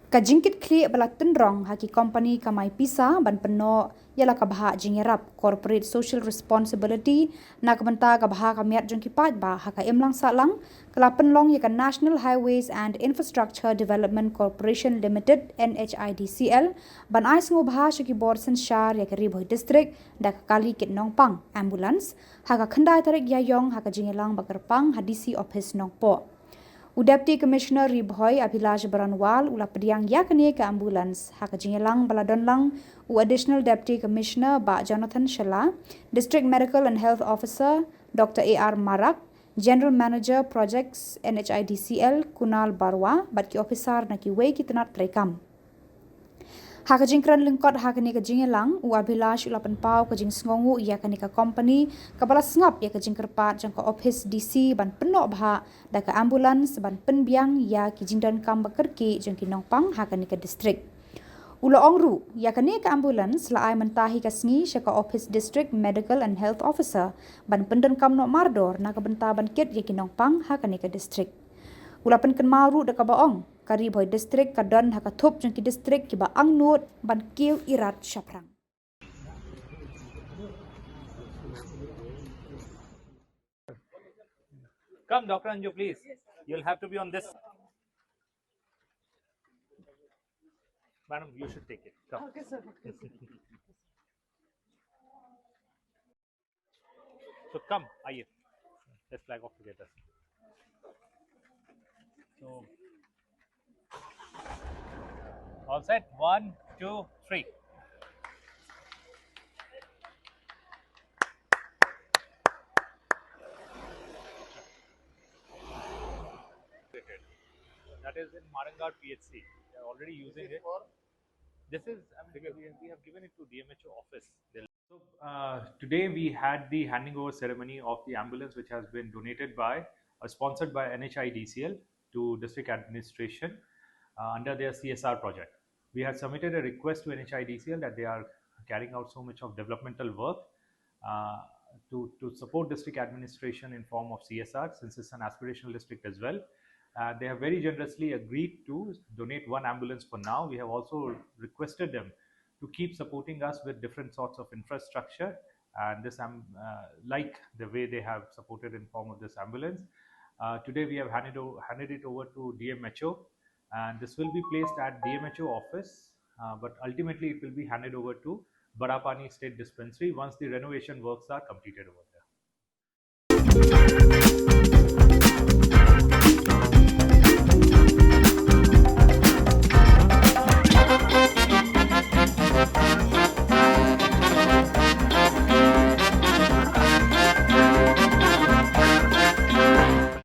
Kajingkit kli balatin rong haki company kamai pisa ban peno yala kabha jingerap corporate social responsibility na kabanta kabha kamiat jongki paj ba haka emlang salang kelapen long yaka National Highways and Infrastructure Development Corporation Limited NHIDCL ban Sngewbha shaki borsen shar yaka Bhoi district dak kali kit nongpang ambulance haka khandai tarik yayong haka jingelang bakarpang hadisi office nongpo. Deputy Commissioner Bhoi Abhilash Baranwal ula pediang yakni ke ambulans haka jingelang baladonlang additional Deputy Commissioner Ba Jonathan Shilla, District Medical and Health Officer Dr. A.R. Marak, General Manager Projects NHIDCL Kunal Barwa batki officer naki wei kitanat trekam. Haka jingkran lingkot haka ni ka jingelang Abhilash ulapan pau ka jing sngongu ia ka ni ka company kabala sngap ia ka jingkerpat jang ka office DC ban penok bha da ka ambulans ban penbiang ia ki jingdan kam bakerki jang ki nongpang haka ni ka district. Ula ongru ia ka ni ka ambulans la ai mentahi ka sngi syaka office district medical and health officer ban pendan kam nok mardor na ka benta ban ket ia ki nongpang haka ni ka district. Ula pen ken maru da ka baong kari Bhoi district kadon haka thup jengki district ki ba angnut ban kiu irat syaprang. Come, Dr. Anju, please. You'll have to be on this. Madam, you should take it. Come. Okay, sir. So come, aye. Let's flag off together. So, all set. 1, 2, 3. That is in Marangar PHC. They are already using it. This is, we have given it to DMHO office. So today we had the handing over ceremony of the ambulance, which has been donated by or sponsored by NHIDCL to district administration under their CSR project. We had submitted a request to NHIDCL that they are carrying out so much of developmental work to support district administration in form of CSR, since it's an aspirational district as well. They have very generously agreed to donate one ambulance for now. We have also requested them to keep supporting us with different sorts of infrastructure, and this like the way they have supported in form of this ambulance. Today we have handed it over to DMHO, and this will be placed at DMHO office, but ultimately it will be handed over to Badapani State Dispensary once the renovation works are completed over there.